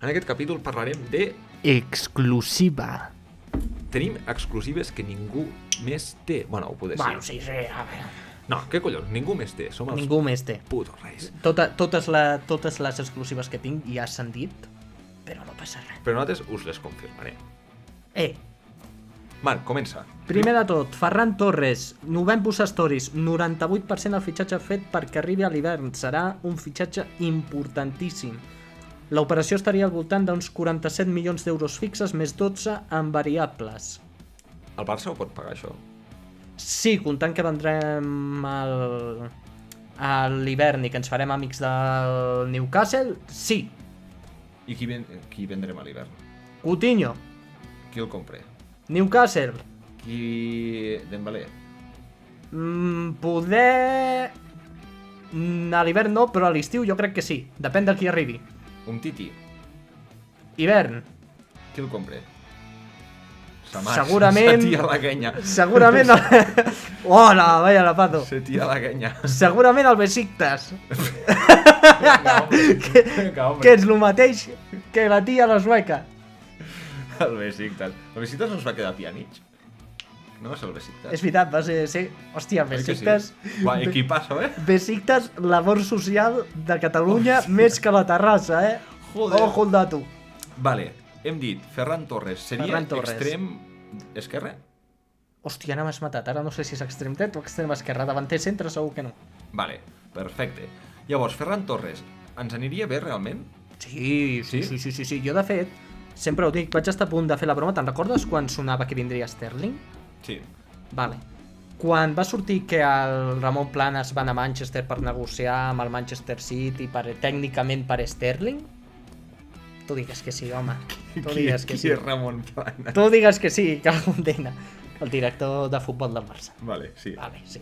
En aquest capítol parlarem de... Exclusiva. Tenim exclusives que ningú més té. Bueno, ho poder Bueno, ser. sí, a veure. No, què collons? Ningú més té. Som els Ningú més té. putos reis. Totes les exclusives que tinc ja s'han dit, però no passa res. Però nosaltres us les confirmarem. Marc, comença. Primer de tot, Ferran Torres, no vam posar stories, 98% el fitxatge fet perquè arribi a l'hivern. Serà un fitxatge importantíssim. L'operació estaria al voltant d'uns 47 milions d'euros fixes més 12 en variables. El Barça ho pot pagar, això? Sí, comptant que vendrem a l'hivern i que ens farem amics del Newcastle, sí. I qui vendrem a l'hivern? Coutinho, Qui el compra? Newcastle, Qui... Dembélé? poder... A l'hivern no, però a l'estiu jo crec que sí. Depèn de qui arribi. Un Titi? Hivern, Qui el compra? Segurament- Se tia la guenya. segurament... Hola, vaya la pato. Se tia la guenya. Segurament el Besiktas, Vinga, home. que és el mateix que la tia la sueca. El Besiktas. El Besiktas no es va quedar a Pjanic? No va ser el Besiktas? És veritat, va ser... Sí. Hòstia, Oi que Besiktas... sí? Va, equipasso, Besiktas, labor social de Catalunya més que la Terrassa, Joder. Ojo el dato. Vale, hem dit Ferran Torres. Seria Ferran Torres. extrem esquerre? Hòstia, ara m'has matat. Ara no sé si és extrem dret o extrem esquerre. Davanter centre segur que no. Vale, perfecte. Llavors, Ferran Torres, ens aniria bé realment? Sí. Sí? Jo, de fet, sempre ho dic, vaig estar a punt de fer la broma. Te'n recordes quan sonava que vindria Sterling? Sí. Vale. Quan va sortir que el Ramon Planes va anar a Manchester per negociar amb el Manchester City tècnicament per Sterling, tu digues que sí, home. Tu digues que qui sí. és Ramon Plana? Tu digues que sí, que el condena. El director de futbol del Barça. Vale, sí. Vale, sí.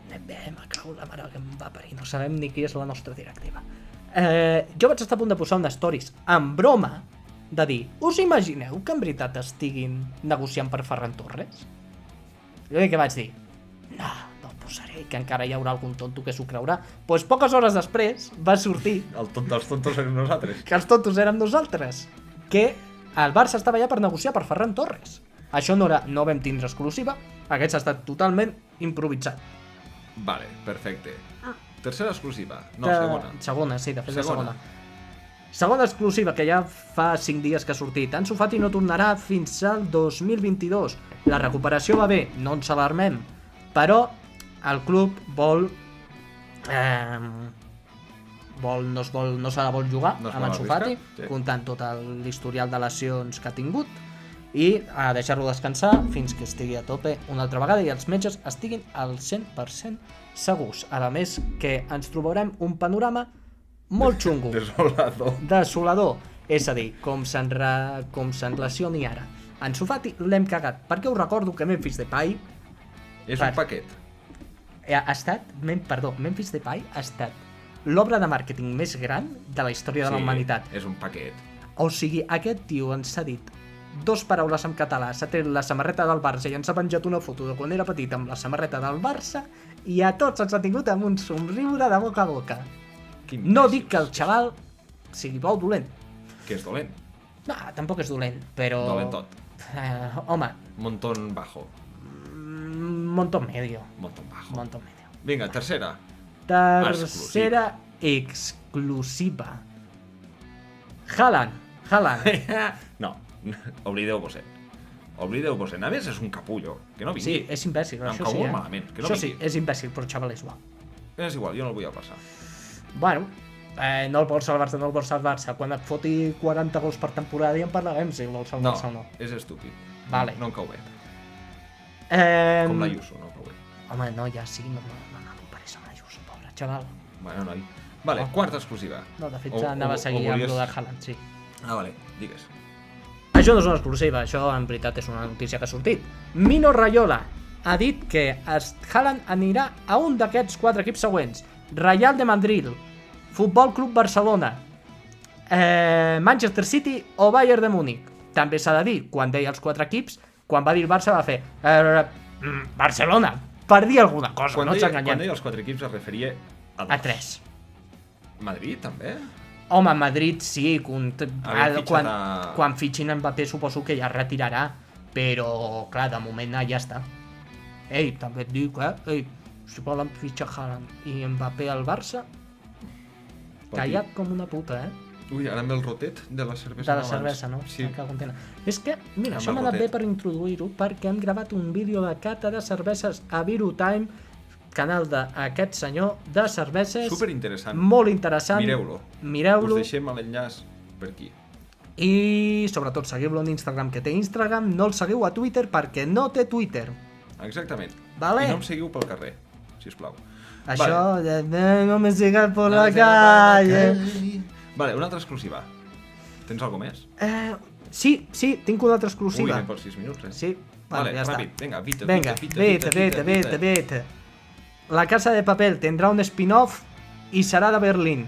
Anem bé, me cago en la mare que em va parir. No sabem ni qui és la nostra directiva. Jo vaig estar a punt de posar unes stories en broma de dir, us imagineu que en veritat estiguin negociant per Ferran Torres? Jo que vaig dir, no ho posaré, que encara hi haurà algun tonto que s'ho creurà. Pues poques hores després va sortir El tonto dels tontos érem nosaltres. que els tontos érem nosaltres, que el Barça estava allà per negociar per Ferran Torres. Això no vam tindre exclusiva, aquest ha estat totalment improvisat. Vale, perfecte. Tercera exclusiva. No, segona. Segona, sí, de fet Segona. la segona. Segona exclusiva, que ja fa 5 dies que ha sortit. Ansu Fati no tornarà fins al 2022. La recuperació va bé, no ens alarmem. Però el club no se la vol jugar No es amb vol Ansu arriscar, Fati, sí. comptant tot l'historial de lesions que ha tingut, i a deixar-lo descansar fins que estigui a tope una altra vegada i els metges estiguin al 100% segurs. A més que ens trobarem un panorama molt xungo, desolador, és a dir, com se'n lesioni ara. Ansu Fati l'hem cagat, perquè us recordo que Memphis Depay És un paquet. Memphis Depay ha estat l'obra de màrqueting més gran de la història de la humanitat. És un paquet. O sigui, aquest tio ens ha dit 2 paraules en català, s'ha tret la samarreta del Barça i ens ha penjat una foto de quan era petit amb la samarreta del Barça i a tots ens ha tingut amb un somriure de boca a boca. No dic que el xaval sigui prou dolent. Que és dolent. No, tampoc és dolent, però... Dolent tot. Home, Montón bajo. montón medio. Montón bajo. Montón medio. Vinga, tercera. Tercera exclusiva. Haaland. No, oblideu-vos-en. Oblideu-vos-en. A més, és un capullo. Que no vingui. Sí, és imbècil, Em això cau sí, molt malament. Que no això sí, vingui. és imbècil, però el xaval és guau. És igual, jo no el vull al Barça. Bueno, no el vols salvar-se. Quan et foti 40 gols per temporada ja en parlarem si el vols salvar-se o no. És estúpid. Vale. No em cau bé. Com Com la Ayuso, no em cau bé. Home, no, ja sí, no per això l'Ayuso, pobre xaval. Bueno, noi. Vale, quarta exclusiva. No, de fet, anava a seguir amb lo de Haaland, sí. Ah, vale, digues. Això no és una exclusiva, això en veritat és una notícia que ha sortit. Mino Raiola ha dit que Haaland anirà a un d'aquests 4 equips següents: Real de Madrid, Futbol Club Barcelona, Manchester City o Bayern de Múnich. També s'ha de dir, quan deia els 4 equips, quan va dir el Barça va fer Barcelona, per dir alguna cosa, no ens enganyem. Quan deia els 4 equips es referia a 2. A 3. Madrid, també? Home, Madrid sí, fitxat quan fitxin Mbappé suposo que ja es retirarà, però clar, de moment ja està. Ei, també et dic, si volen fitxar Haaland i Mbappé al Barça, callat com una puta, Ui, ara amb el rotet de la cervesa. De la cervesa, no? Sí. És que, mira, Amb això el m'ha anat bé rotet. per introduir-ho, perquè hem gravat un vídeo de cata de cerveses a Viru Time, canal d'aquest senyor de cerveses. Superinteressant. Molt interessant. Mireu-lo. Mireu-lo. Us deixem l'enllaç per aquí. I sobretot seguiu-lo en Instagram, que té Instagram. No el seguiu a Twitter perquè no té Twitter. Exactament. Vale. I no em seguiu pel carrer, sisplau. Això no me sigas por la calle. Vale, una altra exclusiva. Tens alguna més? Sí, tinc una altra Ui, exclusiva. anem pels 6 minuts, Sí, Vale, ja ràpid, està. vinga, Venga, vete. La Casa de Papel tindrà un spin-off i serà de Berlín.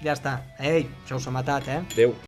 Ja està. Ei, això us ha matat, Adéu.